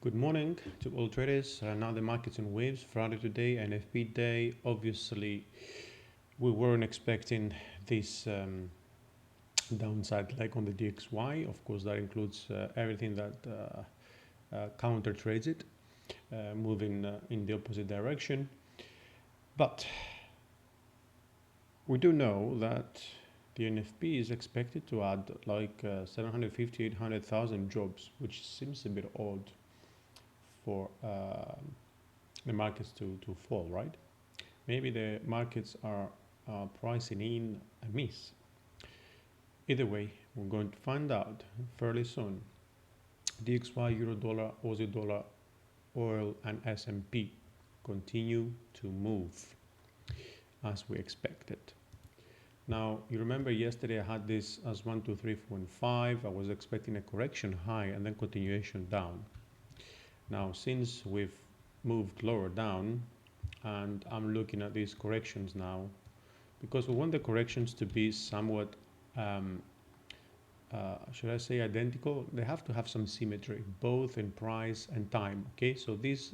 Good morning to all traders. Now the market's in waves. Friday today, NFP day. Obviously, we weren't expecting this downside leg on the DXY. Of course, that includes everything that counter trades it, moving in the opposite direction. But we do know that the NFP is expected to add like 750, 800,000 jobs, which seems a bit odd for the markets to fall, right? Maybe the markets are pricing in a miss. Either way, we're going to find out fairly soon. DXY, Euro dollar, Aussie dollar, oil and S&P continue to move as we expected. Now, you remember yesterday I had this as 1, 2, 3, 4, and 5. I was expecting a correction high and then continuation down. Now, since we've moved lower down, and I'm looking at these corrections now, because we want the corrections to be somewhat, should I say identical? They have to have some symmetry, both in price and time, okay? So these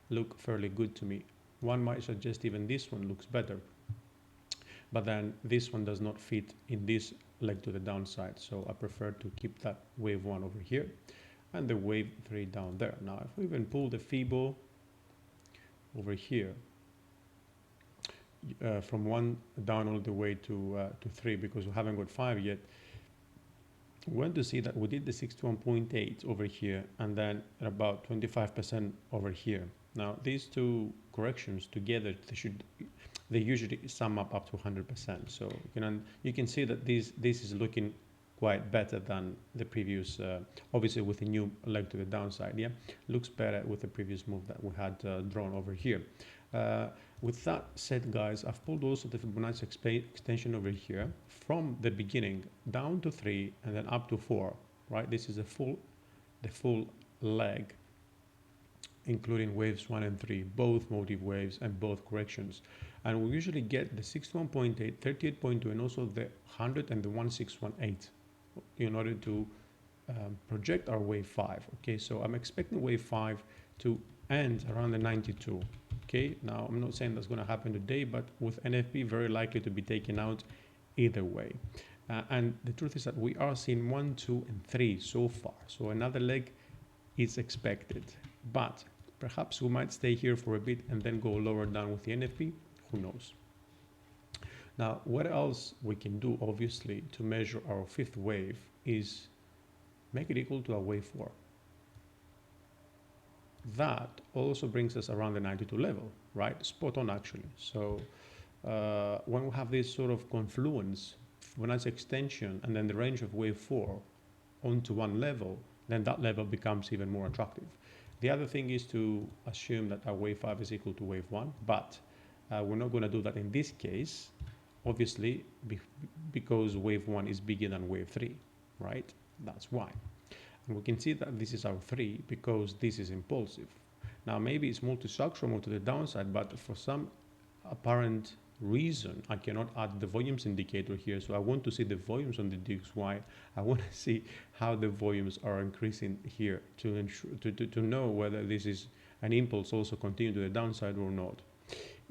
look fairly good to me. One might suggest even this one looks better, but then this one does not fit in this leg to the downside, so I prefer to keep that wave 1 over here and the wave 3 down there. Now, if we even pull the FIBO over here, from 1 down all the way to 3, because we haven't got 5 yet, we want to see that we did the 61.8 over here and then about 25% over here. Now, these two corrections together, they usually sum up to 100%. So you can see that this is looking quite better than the previous, obviously with a new leg to the downside, yeah? Looks better with the previous move that we had drawn over here. With that said, guys, I've pulled also the Fibonacci extension over here from the beginning down to 3 and then up to 4, right? This is the full leg, including waves 1 and 3, both motive waves and both corrections. And we usually get the 61.8, 38.2, and also the 100 and the 1618 in order to project our wave 5. Okay, so I'm expecting wave 5 to end around the 92. Okay, now I'm not saying that's going to happen today, but with NFP very likely to be taken out either way. And the truth is that we are seeing 1, 2, and 3 so far. So another leg is expected, but perhaps we might stay here for a bit and then go lower down with the NFP. Who knows? Now, what else we can do, obviously, to measure our fifth wave is make it equal to a wave 4. That also brings us around the 92 level, right? Spot on, actually. So when we have this sort of confluence, Fibonacci extension, and then the range of wave 4 onto one level, then that level becomes even more attractive. The other thing is to assume that our wave 5 is equal to wave 1, but we're not going to do that in this case, obviously, because wave 1 is bigger than wave 3, right? That's why. And we can see that this is our 3 because this is impulsive. Now, maybe it's multi-structural, more to the downside, but for some apparent reason, I cannot add the volumes indicator here. So I want to see the volumes on the DXY. I want to see how the volumes are increasing here to ensure, to know whether this is an impulse also continue to the downside or not.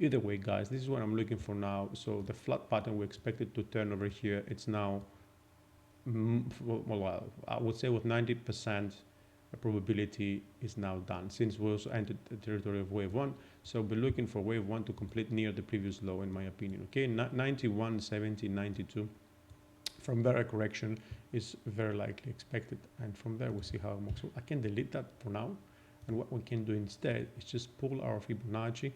Either way, guys, this is what I'm looking for now. So the flat pattern we expected to turn over here, it's now, well, I would say with 90% probability is now done, since we also entered the territory of wave 1. So we're looking for wave 1 to complete near the previous low, in my opinion. Okay, 91, 70, 92. From there, a correction is very likely expected, and from there we see how it moves. So I can delete that for now, and what we can do instead is just pull our Fibonacci,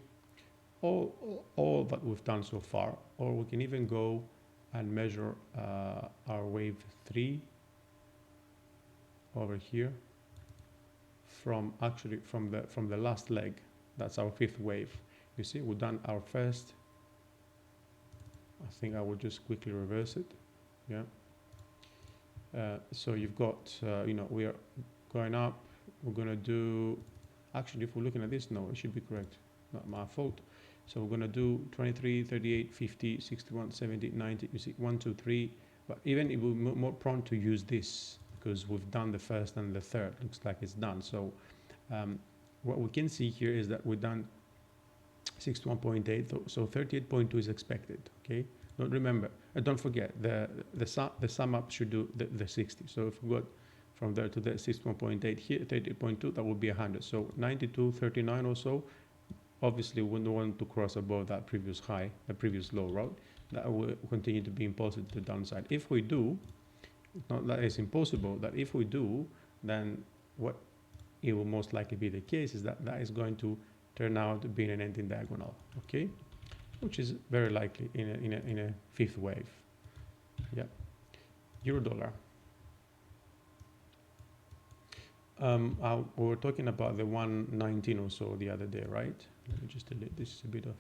all that we've done so far, or we can even go and measure our wave 3 over here from the last leg. That's our fifth wave. You see, we've done our first. I think I will just quickly reverse it. Yeah. So you've got, we are going up. We're going to do, actually, if we're looking at this, no, it should be correct. Not my fault. So we're going to do 23, 38, 50, 61, 70, 90. You see, 1, 2, 3. But even if we're more prone to use this, because we've done the first and the third, looks like it's done. So What we can see here is that we've done 61.8, so 38.2 is expected. Okay, don't forget the sum up should do the 60. So if we got from there to the 61.8 here, 38.2, that would be 100. So 92.39 or so. Obviously, we don't want to cross above that previous high, the previous low, right? That will continue to be impulsive to the downside. If we do, not that it's impossible, that if we do, then what it will most likely be the case is that that is going to turn out to be an ending diagonal, okay? Which is very likely in a fifth wave. Yeah. Euro dollar. We were talking about the 119 or so the other day, right? Let me just delete this a bit of.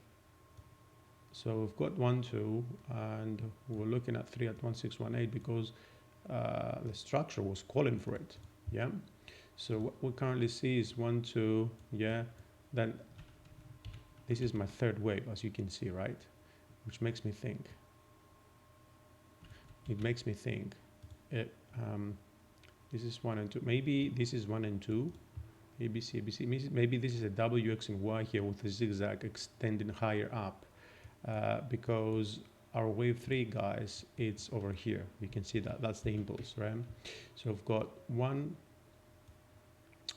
So we've got 1, 2, and we're looking at 3 at 1618 because the structure was calling for it. Yeah. So what we currently see is 1, 2, yeah. Then this is my third wave, as you can see, right? Which makes me think. It makes me think. This is 1 and 2. Maybe this is 1 and 2. ABC, ABC. Maybe this is a W, X, and Y here with a zigzag extending higher up. Because our wave 3, guys, it's over here. You can see that. That's the impulse, right? So we've got 1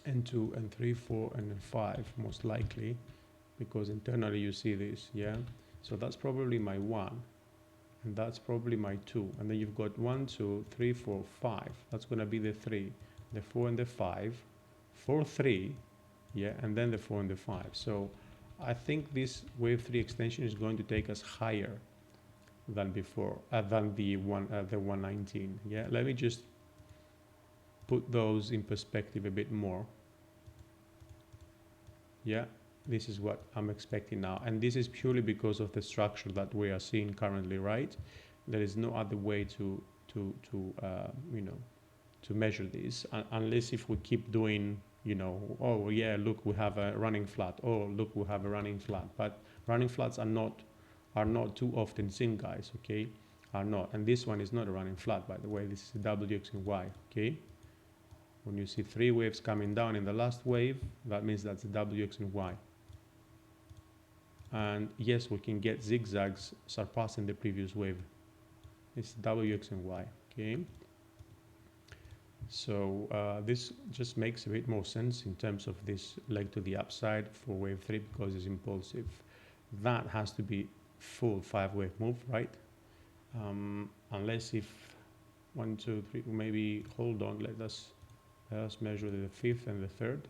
and 2 and 3, 4, and 5, most likely. Because internally you see this, yeah? So that's probably my 1. And that's probably my 2. And then you've got 1, 2, 3, 4, 5. That's going to be the 3, the 4, and the 5. 4, 3, yeah, and then the 4 and the 5. So I think this wave 3 extension is going to take us higher than before, than the 119. Yeah, let me just put those in perspective a bit more. Yeah, this is what I'm expecting now, and this is purely because of the structure that we are seeing currently, right? There is no other way to you know, to measure this, unless if we keep doing, you know, oh yeah, look, we have a running flat. Oh, look, we have a running flat. But running flats are not too often seen, guys. Okay, are not. And this one is not a running flat, by the way. This is a W, X, and Y. Okay. When you see 3 waves coming down in the last wave, that means that's a W, X, and Y. And yes, we can get zigzags surpassing the previous wave. It's W, X, and Y. Okay. So this just makes a bit more sense in terms of this leg to the upside for wave 3 because it's impulsive. That has to be full 5-wave move, right? Unless if 1, 2, 3, maybe hold on, let us measure the 5th and the 3rd.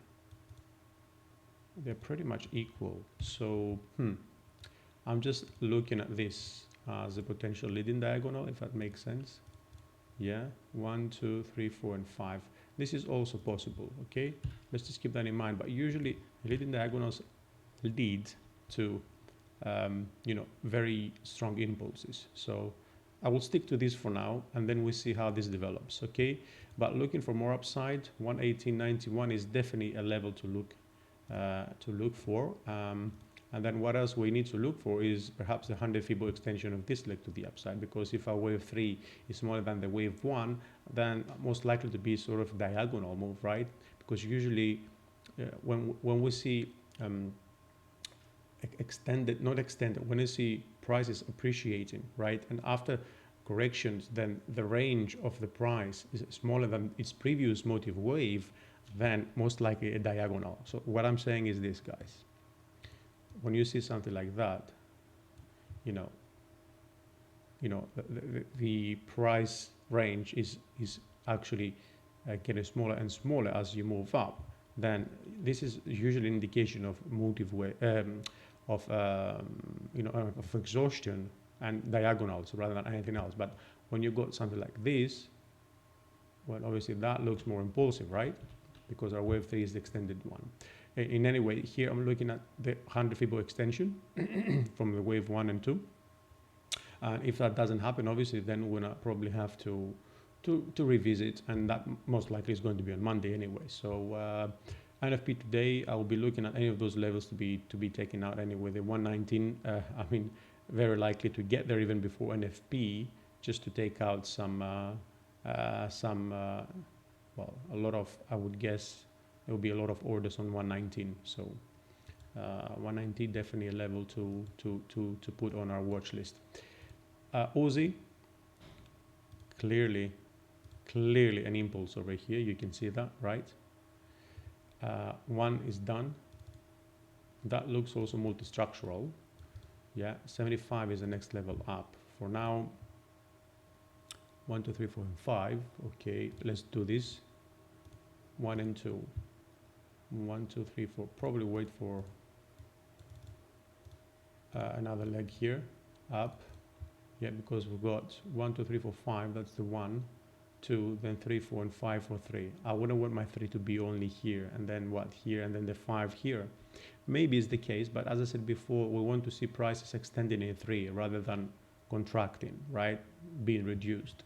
They're pretty much equal. So I'm just looking at this as a potential leading diagonal, if that makes sense. Yeah, 1, 2, 3, 4, and 5. This is also possible, okay? Let's just keep that in mind. But usually, leading diagonals lead to, you know, very strong impulses. So I will stick to this for now, and then we see how this develops, okay? But looking for more upside, 118.91 is definitely a level to look for. And then what else we need to look for is perhaps the 100 Fibo extension of this leg to the upside, because if our wave 3 is smaller than the wave 1, then most likely to be sort of diagonal move, right? Because usually when we see when you see prices appreciating, right? And after corrections, then the range of the price is smaller than its previous motive wave, then most likely a diagonal. So what I'm saying is this, guys. When you see something like that, you know, the price range is actually getting smaller and smaller as you move up. Then this is usually an indication of motive way, of exhaustion and diagonals rather than anything else. But when you got something like this, well, obviously that looks more impulsive, right? Because our wave 3 is the extended one. In any way, here I'm looking at the 100 Fibo extension from the wave 1 and 2. And if that doesn't happen, obviously, then we're gonna probably have to revisit, and that most likely is going to be on Monday anyway. So NFP today, I will be looking at any of those levels to be taken out anyway. The 119, I mean, very likely to get there even before NFP, just to take out some, well, a lot of, I would guess, there will be a lot of orders on 119. So 190 definitely a level to put on our watch list. Aussie, clearly an impulse over here. You can see that, right? One is done. That looks also multi-structural. Yeah, 75 is the next level up. For now, 1, 2, 3, 4, and 5. Okay, let's do this. 1 and 2. 1, 2, 3, 4. Probably wait for another leg here, up. Yeah, because we've got 1, 2, 3, 4, 5. That's the 1, 2, then 3, 4, and 5 for 3. I wouldn't want my 3 to be only here, and then what here, and then the 5 here. Maybe it's the case, but as I said before, we want to see prices extending in 3 rather than contracting, right? Being reduced.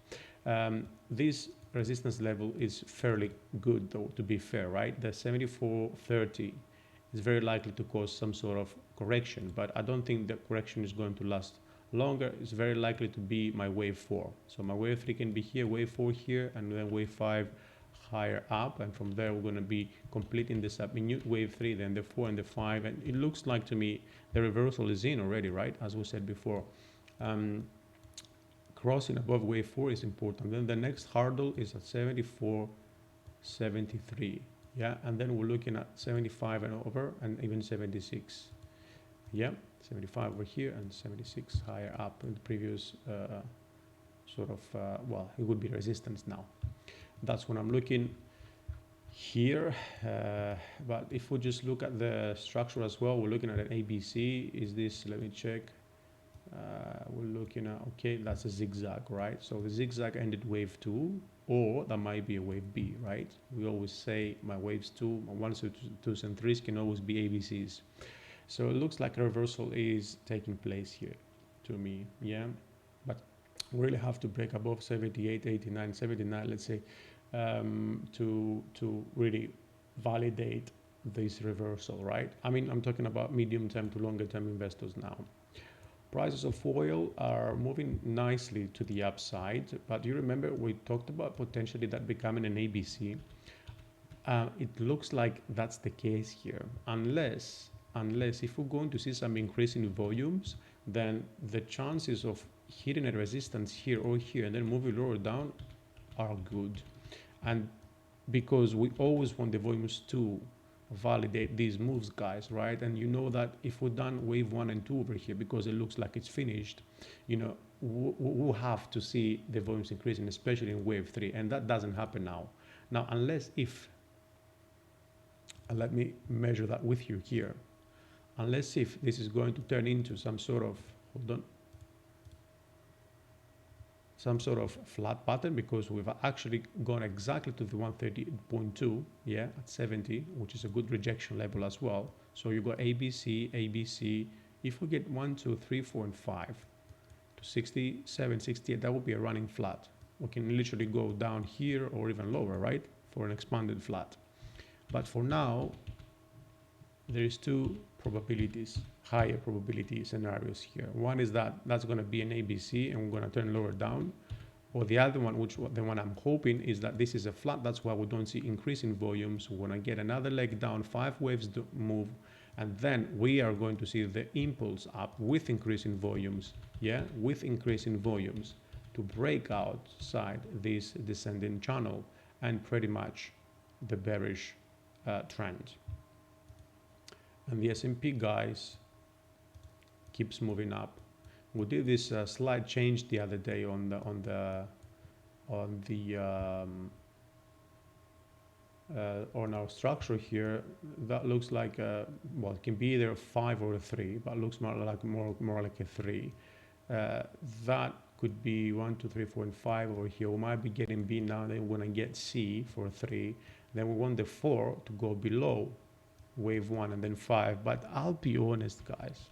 This resistance level is fairly good, though, to be fair, right? The 74.30 is very likely to cause some sort of correction, but I don't think the correction is going to last longer. It's very likely to be my wave 4. So my wave 3 can be here, wave 4 here, and then wave 5 higher up, and from there we're going to be completing this up. Minute wave 3, then the 4 and the 5, and it looks like to me the reversal is in already, right? As we said before. Crossing above wave 4 is important. Then the next hurdle is at 74.73. Yeah, and then we're looking at 75 and over, and even 76. Yeah, 75 over here and 76 higher up in the previous well, it would be resistance now. That's when I'm looking here. But if we just look at the structure as well, we're looking at an ABC. Is this, let me check. We're looking at, okay, that's a zigzag, right? So the zigzag ended wave 2, or that might be a wave B, right? We always say my waves 2, my 1s, 2s, and 3s can always be ABCs. So it looks like a reversal is taking place here to me, yeah? But we really have to break above 78, 89, 79, let's say, to really validate this reversal, right? I mean, I'm talking about medium-term to longer-term investors now. Prices of oil are moving nicely to the upside, but you remember we talked about potentially that becoming an ABC. It looks like that's the case here, unless if we're going to see some increase in volumes, then the chances of hitting a resistance here or here and then moving lower down are good. And because we always want the volumes to validate these moves, guys, right? And you know that if we're done wave 1 and 2 over here, because it looks like it's finished, you know, we'll have to see the volumes increasing, especially in wave 3, and that doesn't happen now. Now, unless if, and let me measure that with you here, unless if this is going to turn into some sort of, hold on, some sort of flat pattern, because we've actually gone exactly to the 130.2, yeah, at 70, which is a good rejection level as well. So you got ABC, ABC. If we get 1, 2, 3, 4, and 5 to 67, 68, that would be a running flat. We can literally go down here or even lower, right, for an expanded flat. But for now, there is 2 probabilities, higher probability scenarios here. One is that that's going to be an ABC and we're going to turn lower down, or the other one, which the one I'm hoping, is that this is a flat. That's why we don't see increase in volumes. We're going to get another leg down, 5 waves move, and then we are going to see the impulse up with increase in volumes, yeah, with increase in volumes to break outside this descending channel and pretty much the bearish trend. And the S&P, guys, keeps moving up. We did this slight change the other day on our structure here. That looks like well, it can be either a 5 or a 3, but looks more like a 3. That could be 1, 2, 3, 4, and 5 over here. We might be getting B now. Then we're gonna get C for 3. Then we want the 4 to go below wave 1 and then 5. But I'll be honest, guys,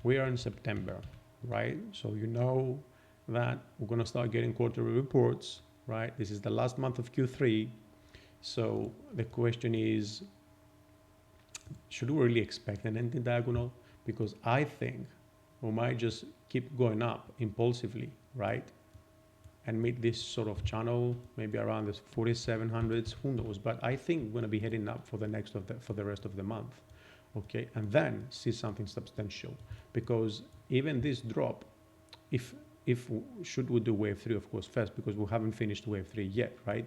we are in September, right? So you know that we're going to start getting quarterly reports, right? This is the last month of Q3. So the question is, should we really expect an anti-diagonal? Because I think we might just keep going up impulsively, right? and meet this sort of channel, maybe around the 4700s, who knows? But I think we're going to be heading up for the rest of the month, okay? And then see something substantial, because even this drop, if should we do wave 3, of course, first, because we haven't finished wave 3 yet, right?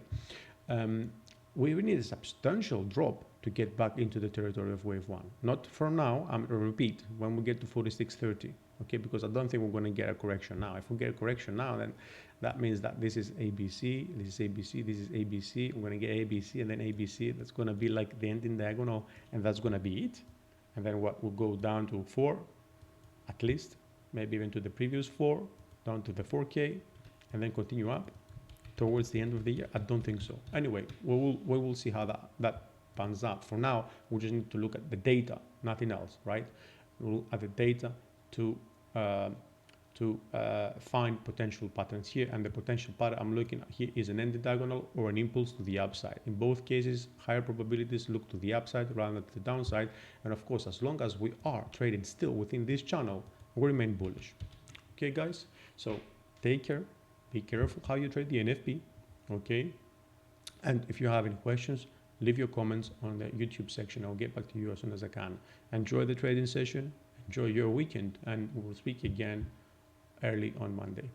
We need a substantial drop to get back into the territory of wave 1. Not for now, I'm going to repeat, when we get to 4630, okay? Because I don't think we're going to get a correction now. If we get a correction now, then that means that this is ABC, this is ABC, this is ABC. We're going to get ABC and then ABC. That's going to be like the ending diagonal, and that's going to be it. And then what will go down to 4, at least, maybe even to the previous 4, down to the 4K, and then continue up towards the end of the year. I don't think so. Anyway, we will see how that pans out. For now, we just need to look at the data, nothing else, right? We'll look at the data to find potential patterns here, and the potential pattern I'm looking at here is an ending diagonal or an impulse to the upside. In both cases, higher probabilities look to the upside rather than to the downside. And of course, as long as we are trading still within this channel, we remain bullish. Okay, guys, so take care. Be careful how you trade the NFP, okay? And if you have any questions, leave your comments on the YouTube section. I'll get back to you as soon as I can. Enjoy the trading session, enjoy your weekend, and we'll speak again early on Monday.